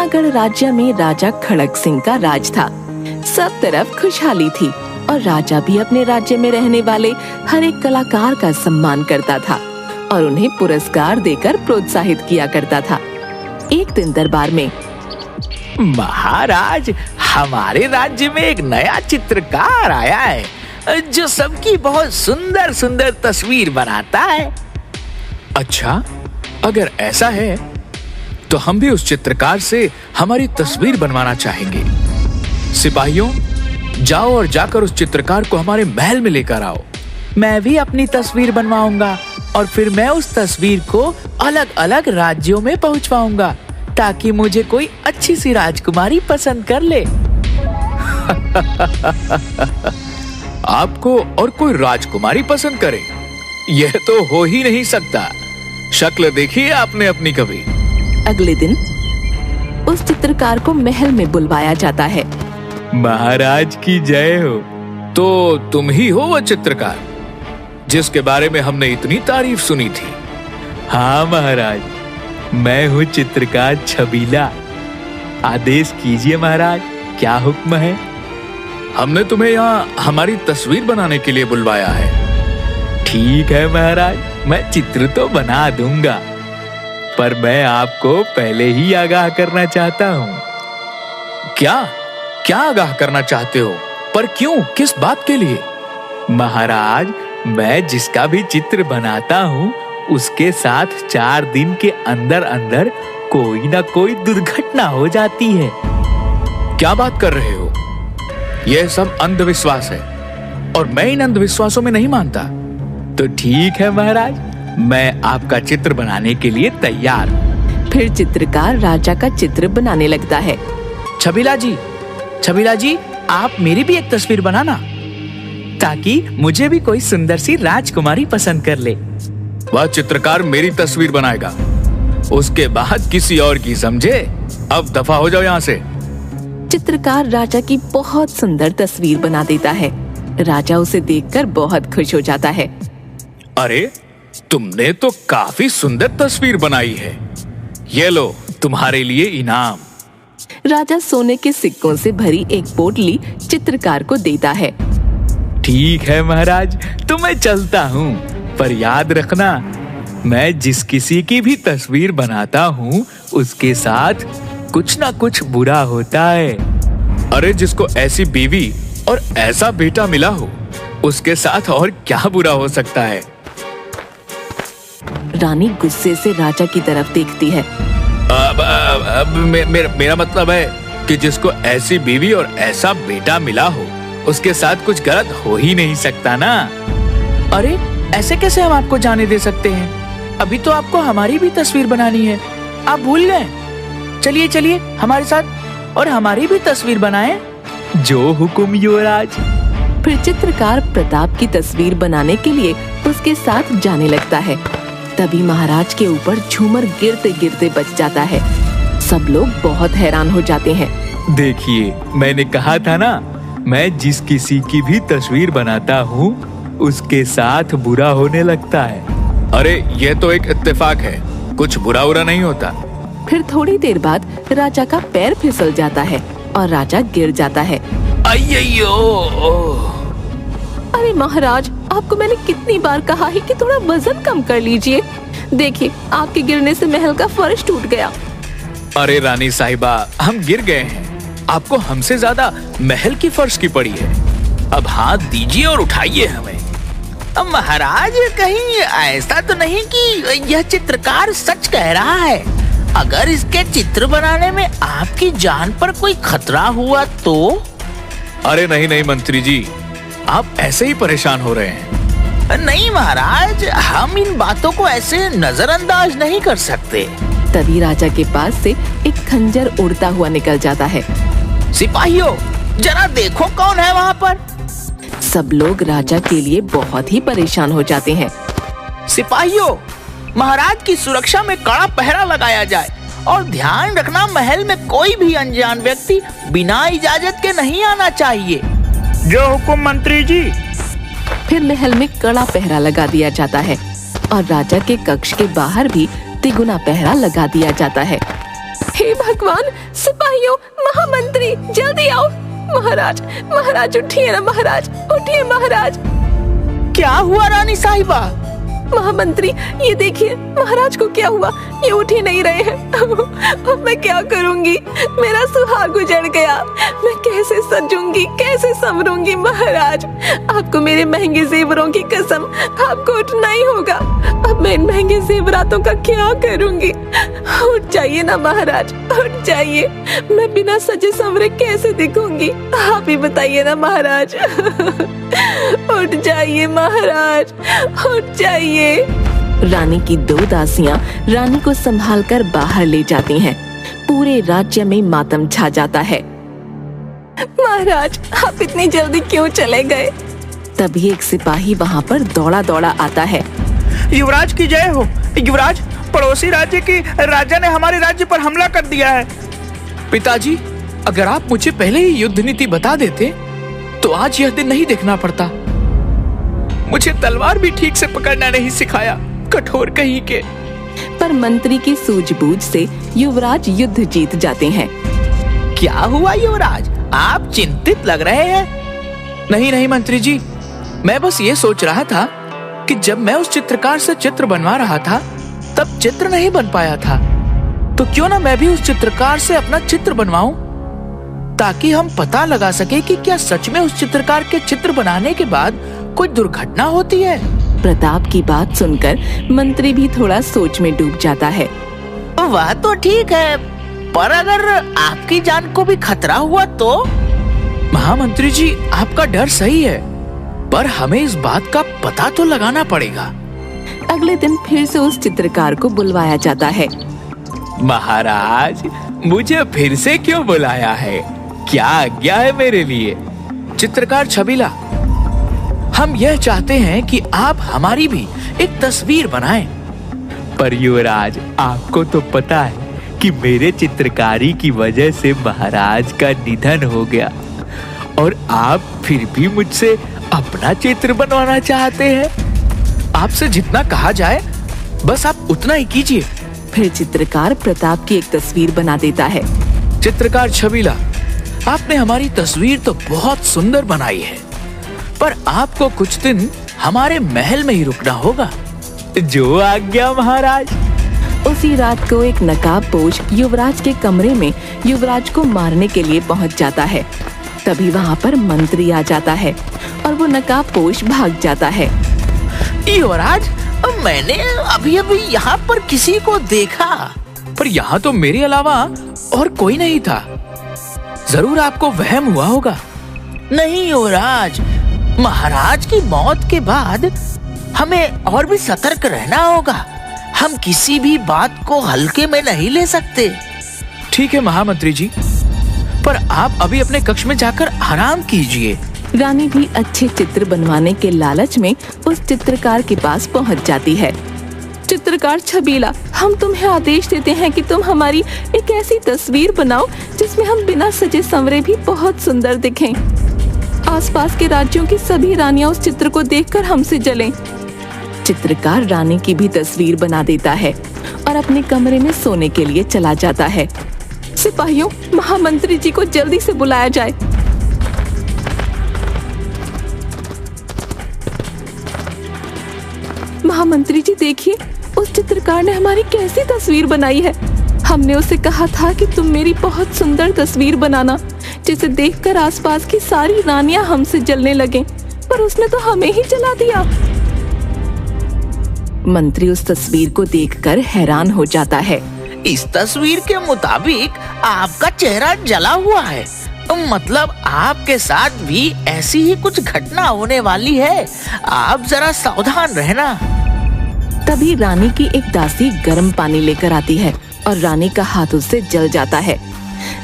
जूनागढ़ राज्य में राजा खड़क सिंह का राज था। सब तरफ खुशहाली थी और राजा भी अपने राज्य में रहने वाले हर एक कलाकार का सम्मान करता था और उन्हें पुरस्कार देकर प्रोत्साहित किया करता था। एक दिन दरबार में, महाराज, हमारे राज्य में एक नया चित्रकार आया है जो सबकी बहुत सुंदर सुंदर तस्वीर बनाता है। अच्छा, अगर ऐसा है तो हम भी उस चित्रकार से हमारी तस्वीर बनवाना चाहेंगे। सिपाहियों, जाओ और जाकर उस चित्रकार को हमारे महल में लेकर आओ। मैं भी अपनी तस्वीर बनवाऊंगा और फिर मैं उस तस्वीर को अलग अलग राज्यों में पहुंचवाऊंगा ताकि मुझे कोई अच्छी सी राजकुमारी पसंद कर ले। आपको और कोई राजकुमारी पसंद करे? यह तो हो ही नहीं सकता। शक्ल देखी है आपने अपनी कभी? अगले दिन उस चित्रकार को महल में बुलवाया जाता है। महाराज की जय हो। तो तुम ही हो वो चित्रकार जिसके बारे में हमने इतनी तारीफ सुनी थी? हाँ महाराज, मैं हूँ चित्रकार छबीला। आदेश कीजिए महाराज, क्या हुक्म है? हमने तुम्हें यहाँ हमारी तस्वीर बनाने के लिए बुलवाया है। ठीक है महाराज, मैं चित्र तो बना दूंगा, पर मैं आपको पहले ही आगाह करना चाहता हूँ। क्या क्या आगाह करना चाहते हो? पर क्यों, किस बात के लिए? महाराज, मैं जिसका भी चित्र बनाता हूँ उसके साथ 4 दिन के अंदर अंदर कोई ना कोई दुर्घटना हो जाती है। क्या बात कर रहे हो? यह सब अंधविश्वास है और मैं इन अंधविश्वासों में नहीं मानता। तो ठीक है महाराज, मैं आपका चित्र बनाने के लिए तैयार। फिर चित्रकार राजा का चित्र बनाने लगता है। छबीला जी, आप मेरी भी एक तस्वीर बनाना ताकि मुझे भी कोई सुंदर सी राजकुमारी पसंद कर ले। वह चित्रकार मेरी तस्वीर बनाएगा, उसके बाद किसी और की, समझे? अब दफा हो जाओ यहाँ से। चित्रकार राजा की बहुत सुंदर तस्वीर बना देता है। राजा उसे देखकर बहुत खुश हो जाता है। अरे, तुमने तो काफी सुंदर तस्वीर बनाई है। ये लो, तुम्हारे लिए इनाम। राजा सोने के सिक्कों से भरी एक पोटली चित्रकार को देता है। ठीक है महाराज, तो मैं चलता हूँ, पर याद रखना, मैं जिस किसी की भी तस्वीर बनाता हूँ उसके साथ कुछ ना कुछ बुरा होता है। अरे, जिसको ऐसी बीवी और ऐसा बेटा मिला हो उसके साथ और क्या बुरा हो सकता है? रानी गुस्से से राजा की तरफ देखती है। मेरा मतलब है कि जिसको ऐसी बीवी और ऐसा बेटा मिला हो उसके साथ कुछ गलत हो ही नहीं सकता ना। अरे, ऐसे कैसे हम आपको जाने दे सकते हैं? अभी तो आपको हमारी भी तस्वीर बनानी है, आप भूल गए? चलिए चलिए हमारे साथ और हमारी भी तस्वीर बनाएं। जो हुकुम युवराज। फिर चित्रकार प्रताप की तस्वीर बनाने के लिए उसके साथ जाने लगता है। तभी महाराज के ऊपर झूमर गिरते गिरते बच जाता है। सब लोग बहुत हैरान हो जाते हैं। देखिए, मैंने कहा था ना, मैं जिस किसी की भी तस्वीर बनाता हूँ उसके साथ बुरा होने लगता है। अरे, ये तो एक इत्तेफाक है, कुछ बुरा बुरा नहीं होता। फिर थोड़ी देर बाद राजा का पैर फिसल जाता है और राजा गिर जाता है। अय्यो! अरे महाराज, आपको मैंने कितनी बार कहा है कि थोड़ा वजन कम कर लीजिए। देखिए, आपके गिरने से महल का फर्श टूट गया। अरे रानी साहिबा, हम गिर गए हैं, आपको हमसे ज्यादा महल की फर्श की पड़ी है। अब हाथ दीजिए और उठाइए हमें। अब महाराज, कहीं ऐसा तो नहीं कि यह चित्रकार सच कह रहा है? अगर इसके चित्र बनाने में आपकी जान पर कोई खतरा हुआ तो? अरे नहीं मंत्री जी, आप ऐसे ही परेशान हो रहे हैं। नहीं महाराज, हम इन बातों को ऐसे नजरअंदाज नहीं कर सकते। तभी राजा के पास से एक खंजर उड़ता हुआ निकल जाता है। सिपाहियों, जरा देखो कौन है वहाँ पर। सब लोग राजा के लिए बहुत ही परेशान हो जाते हैं। सिपाहियों, महाराज की सुरक्षा में कड़ा पहरा लगाया जाए और ध्यान रखना, महल में कोई भी अनजान व्यक्ति बिना इजाजत के नहीं आना चाहिए। जो हुकुम मंत्री जी। फिर महल में कड़ा पहरा लगा दिया जाता है और राजा के कक्ष के बाहर भी तिगुना पहरा लगा दिया जाता है। हे भगवान, सिपाहियों, महामंत्री, जल्दी आओ। महाराज, महाराज उठिए ना महाराज, उठिए महाराज। क्या हुआ रानी साहिबा? महामंत्री, ये देखिए महाराज को क्या हुआ, ये उठ ही नहीं रहे हैं। अब मैं क्या करूंगी, मेरा सुहाग उजड़ गया, मैं कैसे सजूंगी, कैसे संवरूंगी। महाराज, आपको मेरे महंगे जेवरों की कसम, आपको उठना ही होगा। अब मैं इन महंगे जेवरातों का क्या करूंगी। उठ जाइए ना महाराज, उठ जाइए। मैं बिना सजे संवरे कैसे दिखूंगी, आप ही बताइए ना महाराज। उठ जाइए महाराज, उठ जाइए। रानी की 2 दासियां रानी को संभालकर बाहर ले जाती हैं। पूरे राज्य में मातम छा जाता है। महाराज, आप इतनी जल्दी क्यों चले गए? तभी एक सिपाही वहाँ पर दौड़ा दौड़ा आता है। युवराज की जय हो। युवराज, पड़ोसी राज्य के राजा ने हमारे राज्य पर हमला कर दिया है। पिताजी, अगर आप मुझे पहले ही युद्ध नीति बता देते तो आज यह दिन नहीं देखना पड़ता। मुझे तलवार भी ठीक से पकड़ना नहीं सिखाया, कठोर कहीं के। पर मंत्री की सूझबूझ से युवराज युद्ध जीत जाते हैं। क्या हुआ युवराज, आप चिंतित लग रहे हैं? नहीं नहीं मंत्री जी, मैं बस ये सोच रहा था कि जब मैं उस चित्रकार से चित्र बनवा रहा था तब चित्र नहीं बन पाया था, तो क्यों ना मैं भी उस चित्रकार से अपना चित्र बनवाऊं, ताकि हम पता लगा सके कि क्या सच में उस चित्रकार के चित्र बनाने के बाद कोई दुर्घटना होती है। प्रताप की बात सुनकर मंत्री भी थोड़ा सोच में डूब जाता है। वह तो ठीक है, पर अगर आपकी जान को भी खतरा हुआ तो? महामंत्री जी, आपका डर सही है, पर हमें इस बात का पता तो लगाना पड़ेगा। अगले दिन फिर से उस चित्रकार को बुलवाया जाता है। महाराज, मुझे फिर से क्यों बुलाया है? क्या आज्ञा है मेरे लिए? चित्रकार छबीला, हम यह चाहते हैं कि आप हमारी भी एक तस्वीर बनाएं। पर युवराज, आपको तो पता है कि मेरे चित्रकारी की वजह से महाराज का निधन हो गया, और आप फिर भी मुझसे अपना चित्र बनवाना चाहते हैं। आपसे जितना कहा जाए बस आप उतना ही कीजिए। फिर चित्रकार प्रताप की एक तस्वीर बना देता है। चित्रकार छबीला, आपने हमारी तस्वीर तो बहुत सुंदर बनाई है, पर आपको कुछ दिन हमारे महल में ही रुकना होगा। जो आज्ञा महाराज। उसी रात को एक नकाबपोश युवराज के कमरे में युवराज को मारने के लिए पहुंच जाता है। तभी वहां पर मंत्री आ जाता है और वो नकाबपोश भाग जाता है। युवराज, मैंने अभी अभी यहाँ पर किसी को देखा। पर यहाँ तो मेरे अलावा और कोई नहीं था। जरूर आपको वहम हुआ होगा। नहीं युवराज, महाराज की मौत के बाद हमें और भी सतर्क रहना होगा। हम किसी भी बात को हल्के में नहीं ले सकते। ठीक है महामंत्री जी, पर आप अभी अपने कक्ष में जाकर आराम कीजिए। रानी भी अच्छे चित्र बनवाने के लालच में उस चित्रकार के पास पहुंच जाती है। चित्रकार छबीला, हम तुम्हें आदेश देते हैं कि तुम हमारी एक ऐसी तस्वीर बनाओ जिसमें हम बिना सजे संवरे भी बहुत सुंदर दिखें। आसपास के राज्यों की सभी रानियां उस चित्र को देखकर हमसे जलें। चित्रकार रानी की भी तस्वीर बना देता है और अपने कमरे में सोने के लिए चला जाता है। सिपाहियों, महामंत्री जी को जल्दी से बुलाया जाए। महामंत्री जी देखिए, उस चित्रकार ने हमारी कैसी तस्वीर बनाई है। हमने उसे कहा था कि तुम मेरी बहुत सुंदर तस्वीर बनाना, जिसे देखकर आसपास की सारी रानियां हमसे जलने लगें, पर उसने तो हमें ही जला दिया। मंत्री उस तस्वीर को देखकर हैरान हो जाता है। इस तस्वीर के मुताबिक आपका चेहरा जला हुआ है, मतलब आपके साथ भी ऐसी ही कुछ घटना होने वाली है। आप जरा सावधान रहना। तभी रानी की एक दासी गर्म पानी लेकर आती है और रानी का हाथ उससे जल जाता है।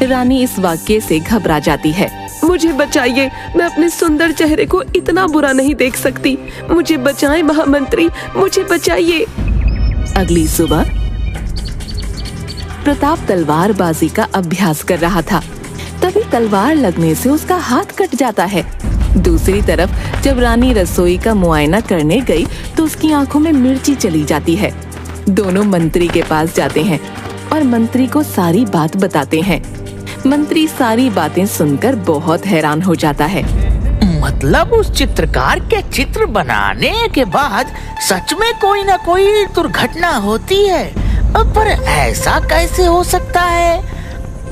रानी इस वाक्य से घबरा जाती है। मुझे बचाइए, मैं अपने सुंदर चेहरे को इतना बुरा नहीं देख सकती। मुझे बचाएं महामंत्री, मुझे बचाइए। अगली सुबह प्रताप तलवारबाजी का अभ्यास कर रहा था। तभी तलवार लगने से उसका हाथ कट जाता है। दूसरी तरफ जब रानी रसोई का मुआयना करने गई तो उसकी आंखों में मिर्ची चली जाती है। दोनों मंत्री के पास जाते हैं और मंत्री को सारी बात बताते हैं। मंत्री सारी बातें सुनकर बहुत हैरान हो जाता है। मतलब उस चित्रकार के चित्र बनाने के बाद सच में कोई ना कोई दुर्घटना होती है, पर ऐसा कैसे हो सकता है?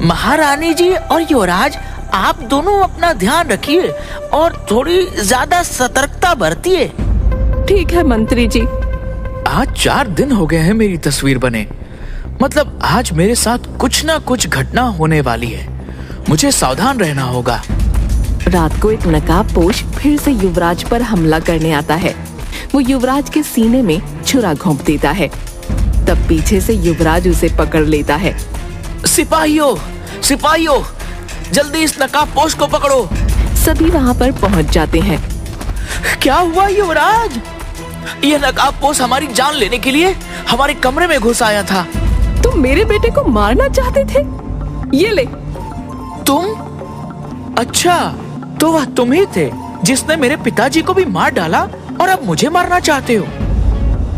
महारानी जी और युवराज, आप दोनों अपना ध्यान रखिए और थोड़ी ज्यादा सतर्कता बरतिए। ठीक है मंत्री जी। आज 4 दिन हो गए हैं मेरी तस्वीर बने। मतलब आज मेरे साथ कुछ ना कुछ घटना होने वाली है। मुझे सावधान रहना होगा। रात को एक नकाबपोश फिर से युवराज पर हमला करने आता है। वो युवराज के सीने में छुरा घोंप देता है। तब पीछे से युवराज उसे पकड़ लेता है। सिपाहियों, सिपाहियों, जल्दी इस नकाबपोश को पकड़ो। सभी वहाँ पर पहुँच जाते हैं। क्या हुआ युवराज? यह नकाबपोश हमारी जान लेने के लिए हमारे कमरे में घुस आया था। तुम मेरे बेटे को मारना चाहते थे? ये ले। तुम? अच्छा, तो वह तुम ही थे जिसने मेरे पिताजी को भी मार डाला और अब मुझे मारना चाहते हो।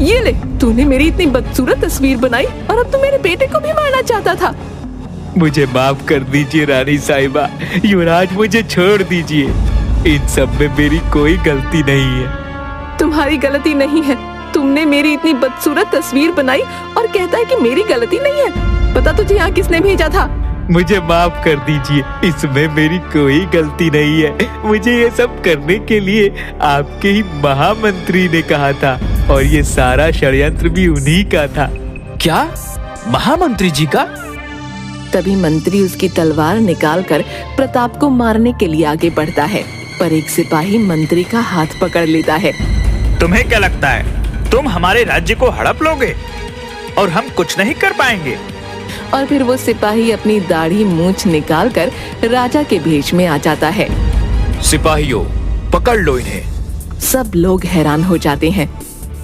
ये ले, तूने मेरी इतनी बदसूरत तस्वीर बनाई और अब तू मेरे बेटे को भी मारना चाहता था। मुझे माफ कर दीजिए रानी साहिबा। युवराज, मुझे छोड़ दीजिए। इन सब में मेरी कोई गलती नहीं है। तुम्हारी गलती नहीं है। तुमने मेरी इतनी बदसूरत तस्वीर बनाई और कहता है कि मेरी गलती नहीं है। पता तुझे यहाँ किसने भेजा था? मुझे माफ कर दीजिए, इसमें मेरी कोई गलती नहीं है। मुझे ये सब करने के लिए आपके ही महामंत्री ने कहा था और ये सारा षड्यंत्र भी उन्हीं का था। क्या? महामंत्री जी का? तभी मंत्री उसकी तलवार निकालकर प्रताप को मारने के लिए आगे बढ़ता है, पर एक सिपाही मंत्री का हाथ पकड़ लेता है। तुम्हें क्या लगता है तुम हमारे राज्य को हड़प लोगे और हम कुछ नहीं कर पाएंगे? और फिर वो सिपाही अपनी दाढ़ी मूंछ निकालकर राजा के भेष में आ जाता है। सिपाहियों, पकड़ लो इन्हें। सब लोग हैरान हो जाते हैं।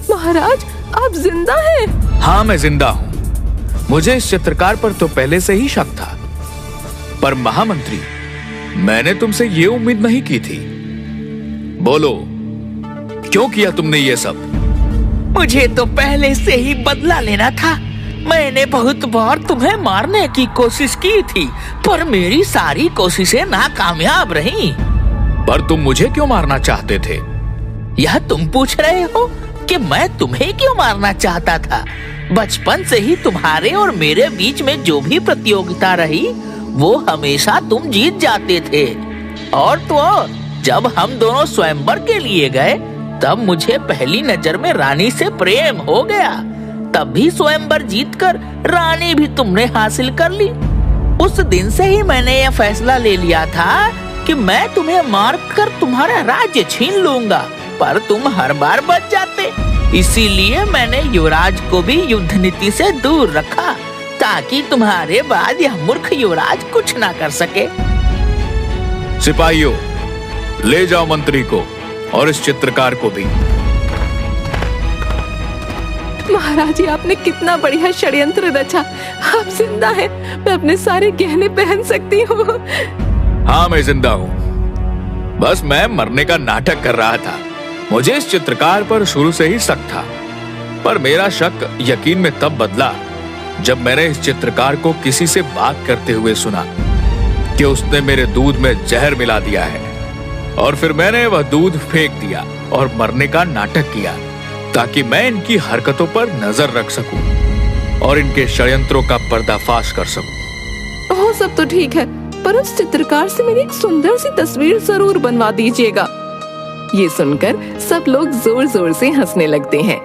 महाराज, आप जिंदा हैं? हाँ, मैं जिंदा हूँ। मुझे इस चित्रकार पर तो पहले से ही शक था, पर महामंत्री, मैंने तुमसे ये उम्मीद नहीं की थी। बोलो, क्यों किया तुमने ये सब? मुझे तो पहले से ही बदला लेना था। मैंने बहुत बार तुम्हें मारने की कोशिश की थी, पर मेरी सारी कोशिशें नाकामयाब रहीं। पर तुम मुझे क्यों मारना चाहते थे? यह तुम पूछ रहे हो कि मैं तुम्हें क्यों मारना चाहता था? बचपन से ही तुम्हारे और मेरे बीच में जो भी प्रतियोगिता रही, वो हमेशा तुम जीत जाते थे। और तो और, जब हम दोनों स्वयंवर के लिए गए, तब मुझे पहली नजर में रानी से प्रेम हो गया। तब भी स्वयंवर जीतकर रानी भी तुमने हासिल कर ली। उस दिन से ही मैंने यह फैसला ले लिया था कि मैं तुम्हें मारकर तुम्हारा राज्य छीन लूंगा, पर तुम हर बार बच जाते। इसीलिए मैंने युवराज को भी युद्ध नीति से दूर रखा, ताकि तुम्हारे बाद यह मूर्ख युवराज कुछ ना कर सके। सिपाहियों, ले जाओ मंत्री को और इस चित्रकार को भी। महाराज जी, आपने कितना बढ़िया षड्यंत्र रचा। आप जिंदा हैं। मैं अपने सारे गहने पहन सकती हूँ। हाँ, मैं जिंदा हूँ। बस मैं मरने का नाटक कर रहा था। मुझे इस चित्रकार पर शुरू से ही शक था, पर मेरा शक यकीन में तब बदला जब मैंने इस चित्रकार को किसी से बात करते हुए सुना कि उसने मेरे दूध में जहर मिला दिया है, और फिर मैंने वह दूध फेंक दिया और मरने का नाटक किया, ताकि मैं इनकी हरकतों पर नजर रख सकूं और इनके षड्यंत्रों का पर्दाफाश कर सकूं। वो सब तो ठीक है, पर उस चित्रकार से मेरी एक सुंदर सी तस्वीर जरूर बनवा दीजिएगा। ये सुनकर सब लोग जोर जोर से हंसने लगते हैं।